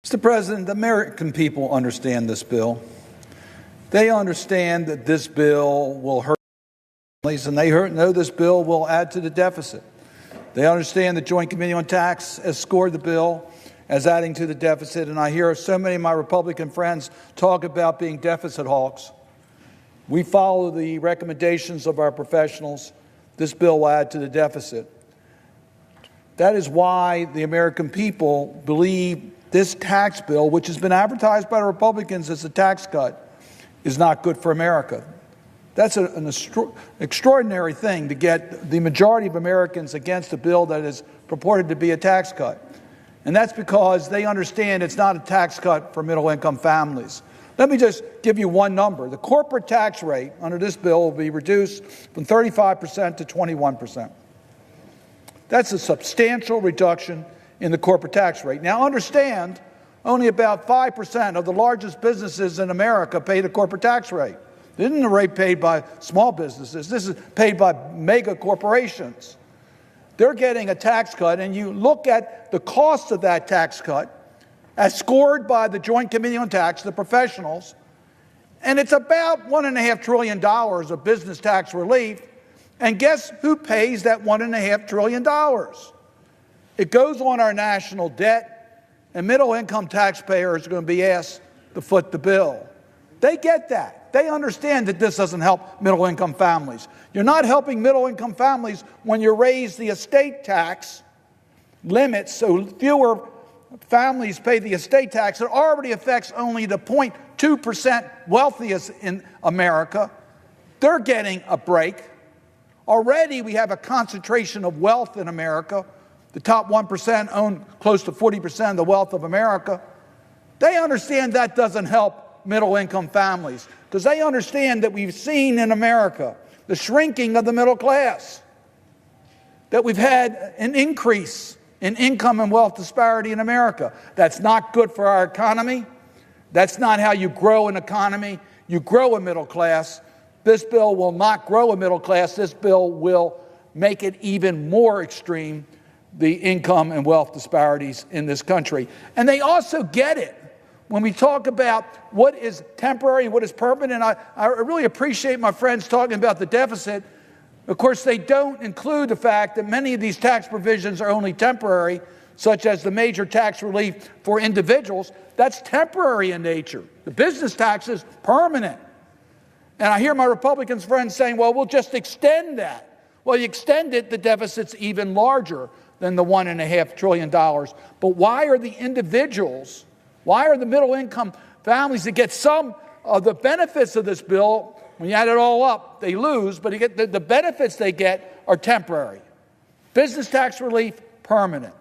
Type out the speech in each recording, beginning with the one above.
Mr. President, the American people understand this bill. They understand that this bill will hurt families, and they know this bill will add to the deficit. They understand the Joint Committee on Tax has scored the bill as adding to the deficit, and I hear so many of my Republican friends talk about being deficit hawks. We follow the recommendations of our professionals. This bill will add to the deficit. That is why the American people believe this tax bill, which has been advertised by the Republicans as a tax cut, is not good for America. That's an extraordinary thing to get the majority of Americans against a bill that is purported to be a tax cut. And that's because they understand it's not a tax cut for middle-income families. Let me just give you one number. The corporate tax rate under this bill will be reduced from 35% to 21%. That's a substantial reduction in the corporate tax rate. Now understand, only about 5% of the largest businesses in America pay the corporate tax rate. This isn't a rate paid by small businesses. This is paid by mega corporations. They're getting a tax cut, and you look at the cost of that tax cut as scored by the Joint Committee on Tax, the professionals, and it's about $1.5 trillion of business tax relief. And guess who pays that $1.5 trillion? It goes on our national debt, and middle-income taxpayers are going to be asked to foot the bill. They get that. They understand that this doesn't help middle-income families. You're not helping middle-income families when you raise the estate tax limits so fewer families pay the estate tax. It already affects only the 0.2% wealthiest in America. They're getting a break. Already we have a concentration of wealth in America. The top 1% own close to 40% of the wealth of America. They understand that doesn't help middle-income families because they understand that we've seen in America the shrinking of the middle class, that we've had an increase in income and wealth disparity in America. That's not good for our economy. That's not how you grow an economy. You grow a middle class. This bill will not grow a middle class. This bill will make it even more extreme, the income and wealth disparities in this country. And they also get it. When we talk about what is temporary and what is permanent, I really appreciate my friends talking about the deficit. Of course, they don't include the fact that many of these tax provisions are only temporary, such as the major tax relief for individuals. That's temporary in nature. The business tax is permanent. And I hear my Republican friends saying, well, we'll just extend that. Well, you extend it, the deficit's even larger than the $1.5 trillion. But why are the individuals, why are the middle-income families that get some of the benefits of this bill, when you add it all up, they lose, but you get the benefits they get are temporary. Business tax relief, permanent.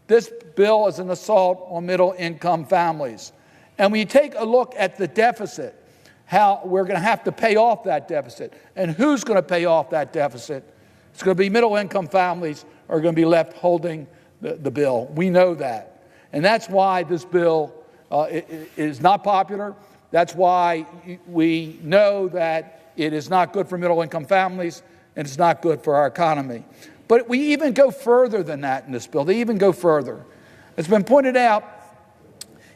This bill is an assault on middle-income families. And when you take a look at the deficit, how we're going to have to pay off that deficit, and who's going to pay off that deficit, it's going to be middle-income families are going to be left holding the bill. We know that. And that's why this bill is not popular. That's why we know that it is not good for middle-income families, and it's not good for our economy. But we even go further than that in this bill. They even go further. It's been pointed out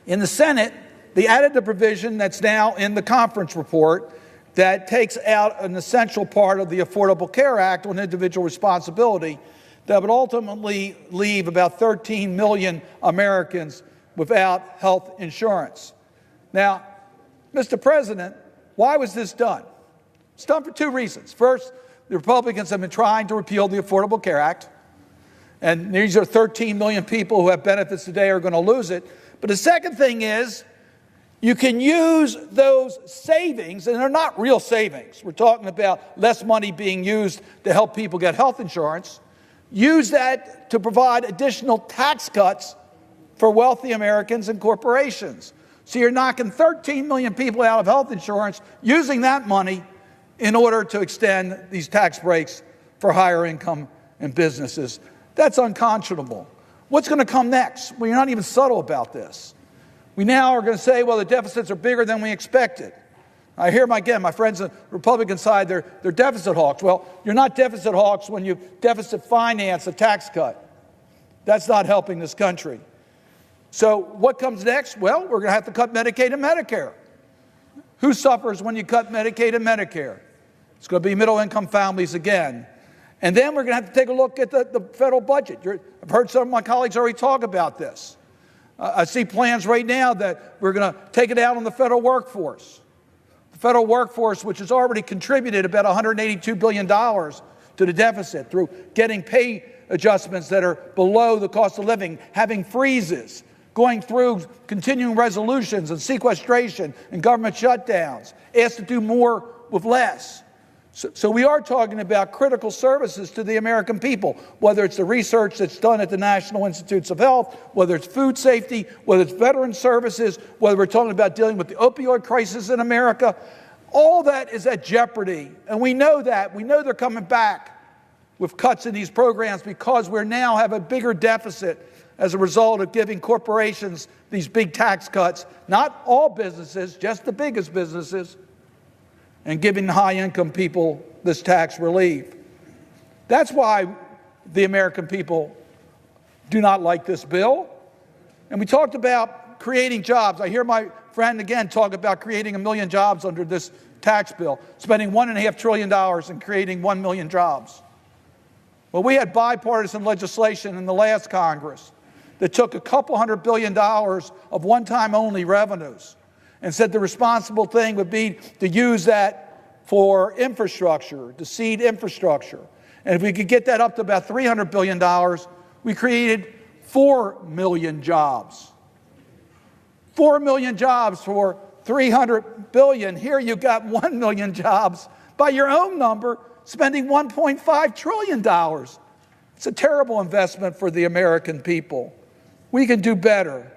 in the Senate, they added the provision that's now in the conference report that takes out an essential part of the Affordable Care Act on individual responsibility that would ultimately leave about 13 million Americans without health insurance. Now, Mr. President, why was this done? It's done for two reasons. First, the Republicans have been trying to repeal the Affordable Care Act, and these are 13 million people who have benefits today are going to lose it. But the second thing is, you can use those savings, and they're not real savings. We're talking about less money being used to help people get health insurance. Use that to provide additional tax cuts for wealthy Americans and corporations. So you're knocking 13 million people out of health insurance, using that money in order to extend these tax breaks for higher income and businesses. That's unconscionable. What's going to come next? Well, you're not even subtle about this. We now are going to say, well, the deficits are bigger than we expected. I hear, again, my friends on the Republican side, they're deficit hawks. Well, you're not deficit hawks when you deficit finance a tax cut. That's not helping this country. So what comes next? Well, we're going to have to cut Medicaid and Medicare. Who suffers when you cut Medicaid and Medicare? It's going to be middle-income families again. And then we're going to have to take a look at the federal budget. I've heard some of my colleagues already talk about this. I see plans right now that we're going to take it out on the federal workforce. The federal workforce, which has already contributed about $182 billion to the deficit through getting pay adjustments that are below the cost of living, having freezes, going through continuing resolutions and sequestration and government shutdowns, asked to do more with less. So we are talking about critical services to the American people, whether it's the research that's done at the National Institutes of Health, whether it's food safety, whether it's veteran services, whether we're talking about dealing with the opioid crisis in America. All that is at jeopardy, and we know that. We know they're coming back with cuts in these programs because we now have a bigger deficit as a result of giving corporations these big tax cuts, not all businesses, just the biggest businesses, and giving high-income people this tax relief. That's why the American people do not like this bill. And we talked about creating jobs. I hear my friend again talk about creating 1 million jobs under this tax bill, spending $1.5 trillion and creating 1 million jobs. Well, we had bipartisan legislation in the last Congress that took a couple $100 billion of one-time only revenues and said the responsible thing would be to use that for infrastructure, to seed infrastructure. And if we could get that up to about $300 billion, we created 4 million jobs. 4 million jobs for $300 billion. Here you got 1 million jobs by your own number, spending $1.5 trillion. It's a terrible investment for the American people. We can do better.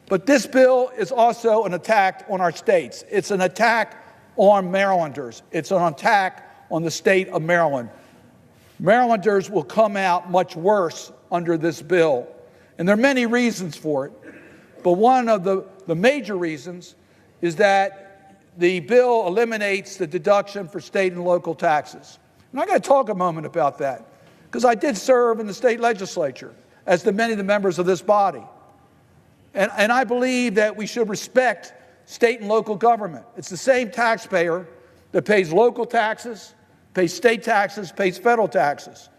But this bill is also an attack on our states. It's an attack on Marylanders. It's an attack on the state of Maryland. Marylanders will come out much worse under this bill. And there are many reasons for it. But one of the major reasons is that the bill eliminates the deduction for state and local taxes. And I got to talk a moment about that, because I did serve in the state legislature, as did many of the members of this body. And I believe that we should respect state and local government. It's the same taxpayer that pays local taxes, pays state taxes, pays federal taxes.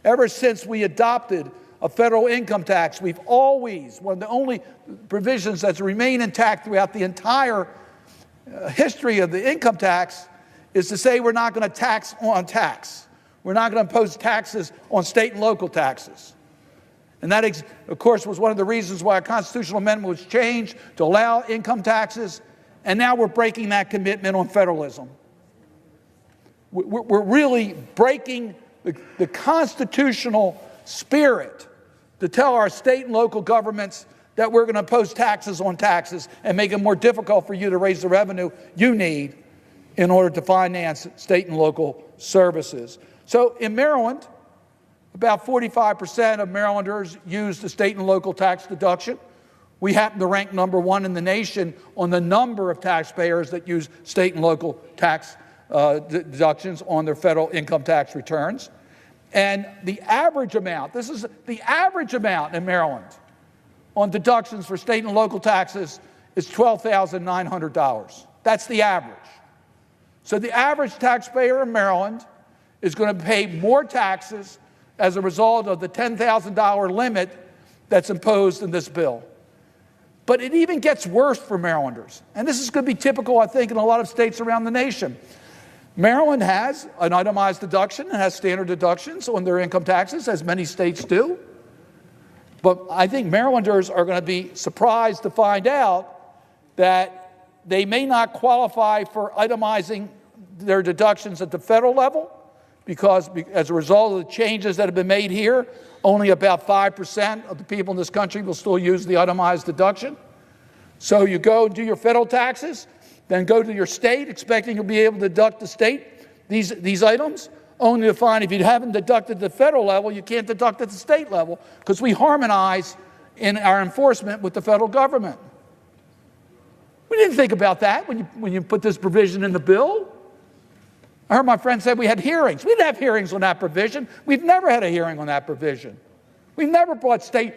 Ever since we adopted a federal income tax, we've always, one of the only provisions that's remained intact throughout the entire history of the income tax is to say we're not going to tax on tax. We're not going to impose taxes on state and local taxes. And that, of course, was one of the reasons why a constitutional amendment was changed to allow income taxes. And now we're breaking that commitment on federalism. We're really breaking the constitutional spirit to tell our state and local governments that we're going to impose taxes on taxes and make it more difficult for you to raise the revenue you need in order to finance state and local services. So in Maryland, about 45% of Marylanders use the state and local tax deduction. We happen to rank number 1 in the nation on the number of taxpayers that use state and local tax deductions on their federal income tax returns. And the average amount, this is the average amount in Maryland on deductions for state and local taxes is $12,900. That's the average. So the average taxpayer in Maryland is going to pay more taxes as a result of the $10,000 limit that's imposed in this bill. But it even gets worse for Marylanders. And this is going to be typical, I think, in a lot of states around the nation. Maryland has an itemized deduction and has standard deductions on their income taxes, as many states do. But I think Marylanders are going to be surprised to find out that they may not qualify for itemizing their deductions at the federal level, because as a result of the changes that have been made here, only about 5% of the people in this country will still use the itemized deduction. So you go and do your federal taxes, then go to your state expecting you'll be able to deduct the state these items, only to find if you haven't deducted at the federal level, you can't deduct at the state level, because we harmonize in our enforcement with the federal government. We didn't think about that when you put this provision in the bill. I heard my friend say we had hearings. We didn't have hearings on that provision. We've never had a hearing on that provision. We've never brought state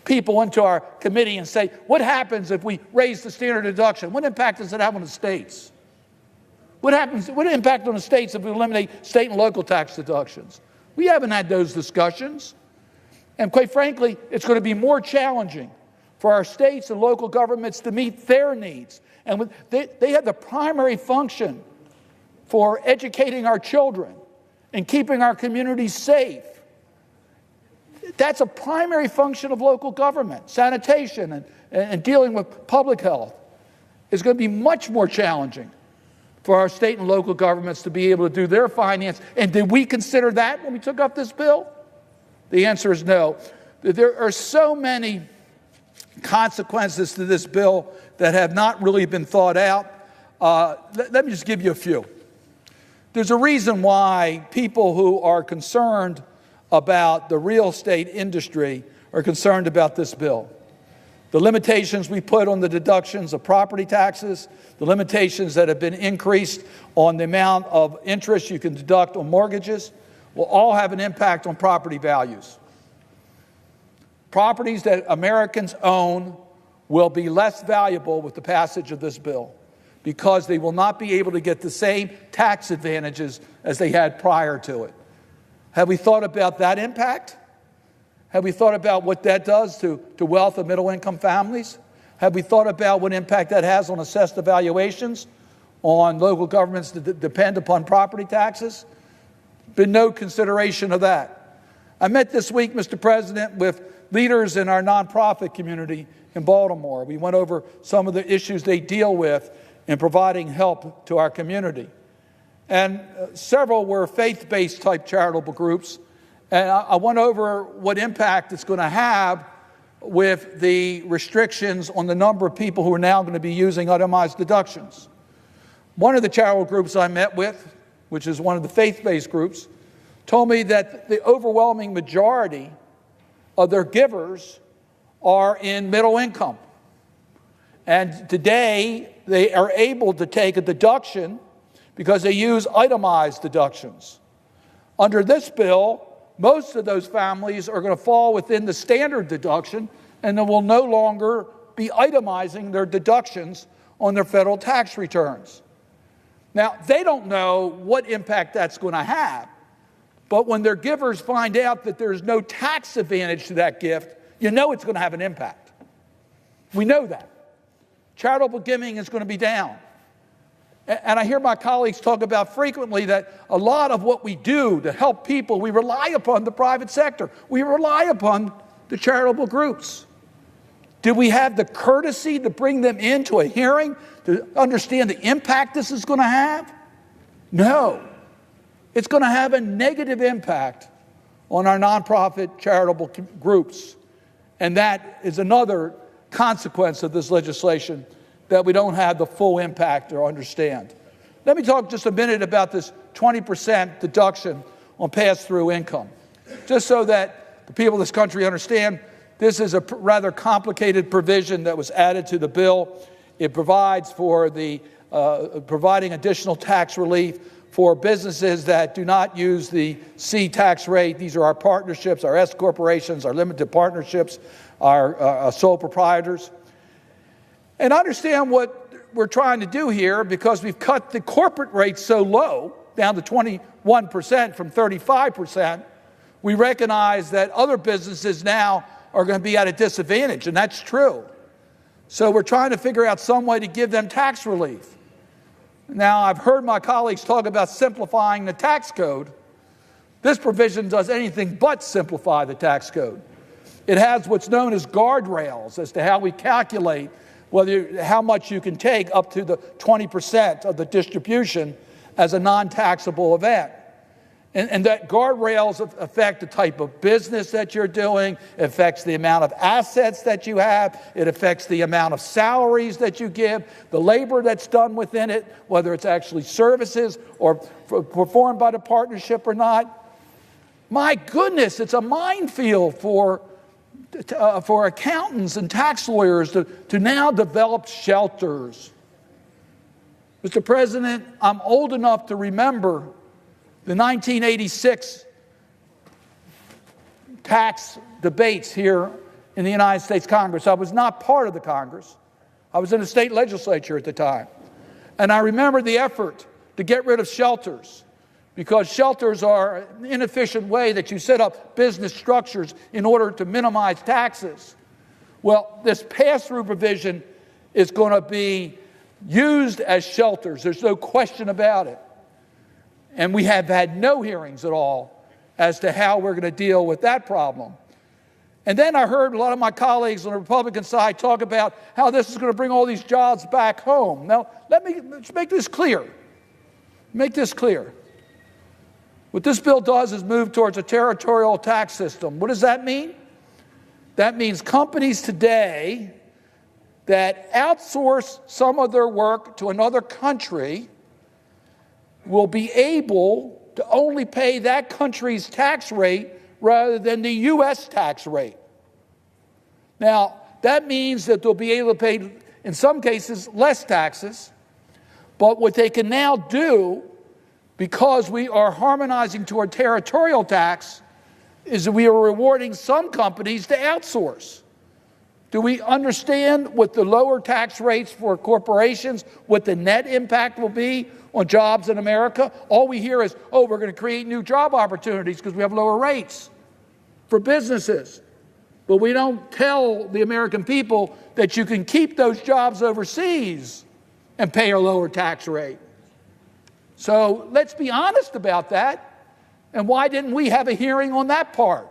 people into our committee and say, what happens if we raise the standard deduction? What impact does it have on the states? What impact on the states if we eliminate state and local tax deductions? We haven't had those discussions. And quite frankly, it's going to be more challenging for our states and local governments to meet their needs. And they have the primary function for educating our children and keeping our communities safe. That's a primary function of local government. Sanitation and dealing with public health is going to be much more challenging for our state and local governments to be able to do their finance. And did we consider that when we took up this bill? The answer is no. There are so many consequences to this bill that have not really been thought out. Let me just give you a few. There's a reason why people who are concerned about the real estate industry are concerned about this bill. The limitations we put on the deductions of property taxes, the limitations that have been increased on the amount of interest you can deduct on mortgages, will all have an impact on property values. Properties that Americans own will be less valuable with the passage of this bill because they will not be able to get the same tax advantages as they had prior to it. Have we thought about that impact? Have we thought about what that does to wealth of middle-income families? Have we thought about what impact that has on assessed evaluations, on local governments that depend upon property taxes? Been no consideration of that. I met this week, Mr. President, with leaders in our nonprofit community in Baltimore. We went over some of the issues they deal with in providing help to our community. And several were faith-based type charitable groups. And I went over what impact it's going to have with the restrictions on the number of people who are now going to be using itemized deductions. One of the charitable groups I met with, which is one of the faith-based groups, told me that the overwhelming majority of their givers are in middle income. And today, they are able to take a deduction because they use itemized deductions. Under this bill, most of those families are going to fall within the standard deduction and they will no longer be itemizing their deductions on their federal tax returns. Now, they don't know what impact that's going to have, but when their givers find out that there's no tax advantage to that gift, you know it's going to have an impact. We know that. Charitable giving is going to be down. And I hear my colleagues talk about frequently that a lot of what we do to help people, we rely upon the private sector. We rely upon the charitable groups. Do we have the courtesy to bring them into a hearing to understand the impact this is going to have? No. It's going to have a negative impact on our nonprofit charitable groups. And that is another consequence of this legislation that we don't have the full impact or understand. Let me talk just a minute about this 20% deduction on pass-through income. Just so that the people of this country understand, this is a rather complicated provision that was added to the bill. It provides for the providing additional tax relief for businesses that do not use the C tax rate. These are our partnerships, our S corporations, our limited partnerships, our sole proprietors. And understand what we're trying to do here, because we've cut the corporate rate so low, down to 21% from 35%, we recognize that other businesses now are going to be at a disadvantage, and that's true. So we're trying to figure out some way to give them tax relief. Now, I've heard my colleagues talk about simplifying the tax code. This provision does anything but simplify the tax code. It has what's known as guardrails as to how we calculate how much you can take up to the 20% of the distribution as a non-taxable event. And that guardrails affect the type of business that you're doing, it affects the amount of assets that you have, it affects the amount of salaries that you give, the labor that's done within it, whether it's actually services or performed by the partnership or not. My goodness, it's a minefield for accountants and tax lawyers to now develop shelters. Mr. President, I'm old enough to remember the 1986 tax debates here in the United States Congress. I was not part of the Congress. I was in the state legislature at the time. And I remember the effort to get rid of shelters, because shelters are an inefficient way that you set up business structures in order to minimize taxes. Well, this pass-through provision is going to be used as shelters. There's no question about it. And we have had no hearings at all as to how we're going to deal with that problem. And then I heard a lot of my colleagues on the Republican side talk about how this is going to bring all these jobs back home. Now, let's make this clear. Make this clear. What this bill does is move towards a territorial tax system. What does that mean? That means companies today that outsource some of their work to another country will be able to only pay that country's tax rate rather than the U.S. tax rate. Now, that means that they'll be able to pay, in some cases, less taxes. But what they can now do, because we are harmonizing toward territorial tax, is that we are rewarding some companies to outsource. Do we understand what the lower tax rates for corporations, what the net impact will be on jobs in America? All we hear is, oh, we're going to create new job opportunities because we have lower rates for businesses. But we don't tell the American people that you can keep those jobs overseas and pay a lower tax rate. So let's be honest about that. And why didn't we have a hearing on that part?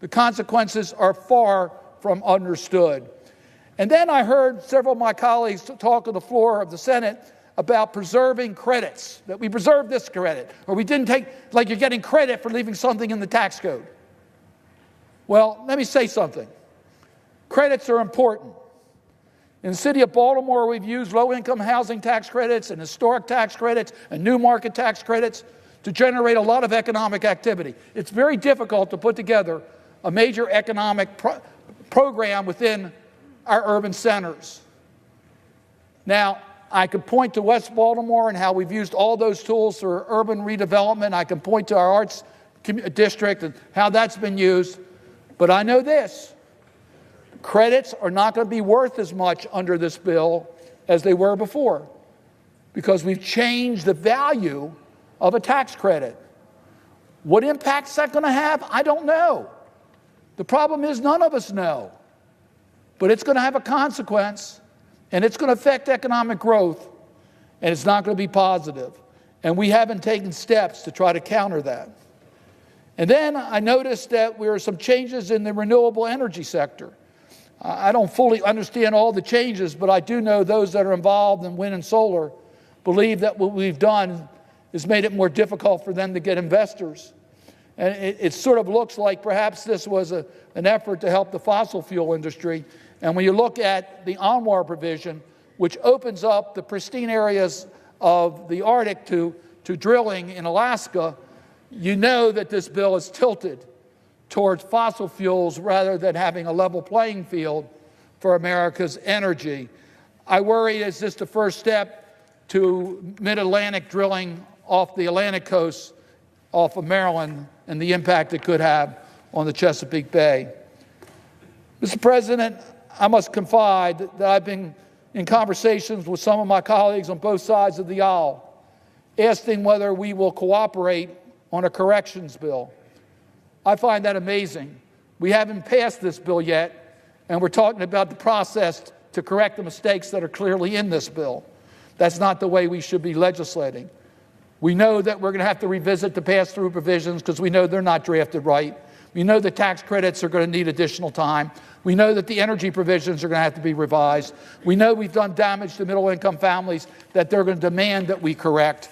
The consequences are far from understood. And then I heard several of my colleagues talk on the floor of the Senate about preserving credits, that we preserve this credit, or we didn't take, like you're getting credit for leaving something in the tax code. Well, let me say something. Credits are important. In the city of Baltimore, we've used low-income housing tax credits and historic tax credits and new market tax credits to generate a lot of economic activity. It's very difficult to put together a major economic program within our urban centers. Now, I could point to West Baltimore and how we've used all those tools for urban redevelopment. I can point to our arts district and how that's been used. But I know this. Credits are not going to be worth as much under this bill as they were before, because we've changed the value of a tax credit. What impact is that going to have? I don't know. The problem is none of us know. But it's going to have a consequence, and it's going to affect economic growth, and it's not going to be positive. And we haven't taken steps to try to counter that. And then I noticed that there are some changes in the renewable energy sector. I don't fully understand all the changes, but I do know those that are involved in wind and solar believe that what we've done has made it more difficult for them to get investors. And it sort of looks like perhaps this was an effort to help the fossil fuel industry. And when you look at the ONWAR provision, which opens up the pristine areas of the Arctic to drilling in Alaska, you know that this bill is tilted towards fossil fuels rather than having a level playing field for America's energy. I worry, is this the first step to mid-Atlantic drilling off the Atlantic coast, off of Maryland, and the impact it could have on the Chesapeake Bay? Mr. President, I must confide that I've been in conversations with some of my colleagues on both sides of the aisle, asking whether we will cooperate on a corrections bill. I find that amazing. We haven't passed this bill yet, and we're talking about the process to correct the mistakes that are clearly in this bill. That's not the way we should be legislating. We know that we're going to have to revisit the pass-through provisions because we know they're not drafted right. We know the tax credits are going to need additional time. We know that the energy provisions are going to have to be revised. We know we've done damage to middle-income families that they're going to demand that we correct.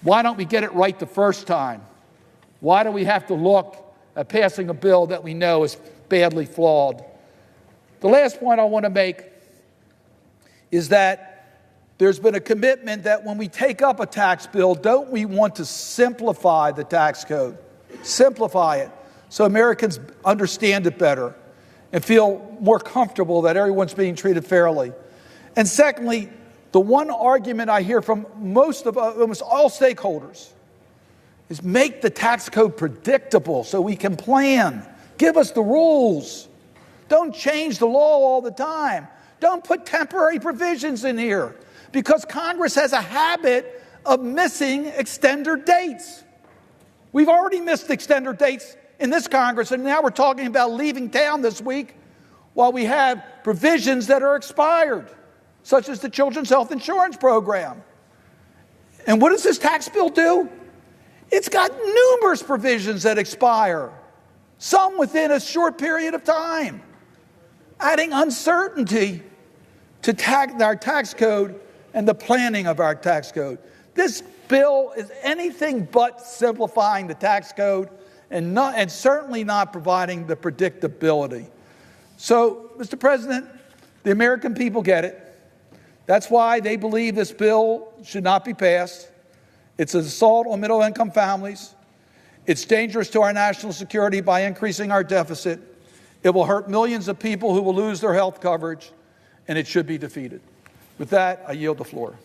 Why don't we get it right the first time? Why do we have to look at passing a bill that we know is badly flawed? The last point I want to make is that there's been a commitment that when we take up a tax bill, don't we want to simplify the tax code? Simplify it so Americans understand it better and feel more comfortable that everyone's being treated fairly. And secondly, the one argument I hear from almost all stakeholders is make the tax code predictable so we can plan. Give us the rules. Don't change the law all the time. Don't put temporary provisions in here, because Congress has a habit of missing extender dates. We've already missed extender dates in this Congress, and now we're talking about leaving town this week while we have provisions that are expired, such as the Children's Health Insurance Program. And what does this tax bill do? It's got numerous provisions that expire, some within a short period of time, adding uncertainty to our tax code and the planning of our tax code. This bill is anything but simplifying the tax code and certainly not providing the predictability. So, Mr. President, the American people get it. That's why they believe this bill should not be passed. It's an assault on middle-income families. It's dangerous to our national security by increasing our deficit. It will hurt millions of people who will lose their health coverage, and it should be defeated. With that, I yield the floor.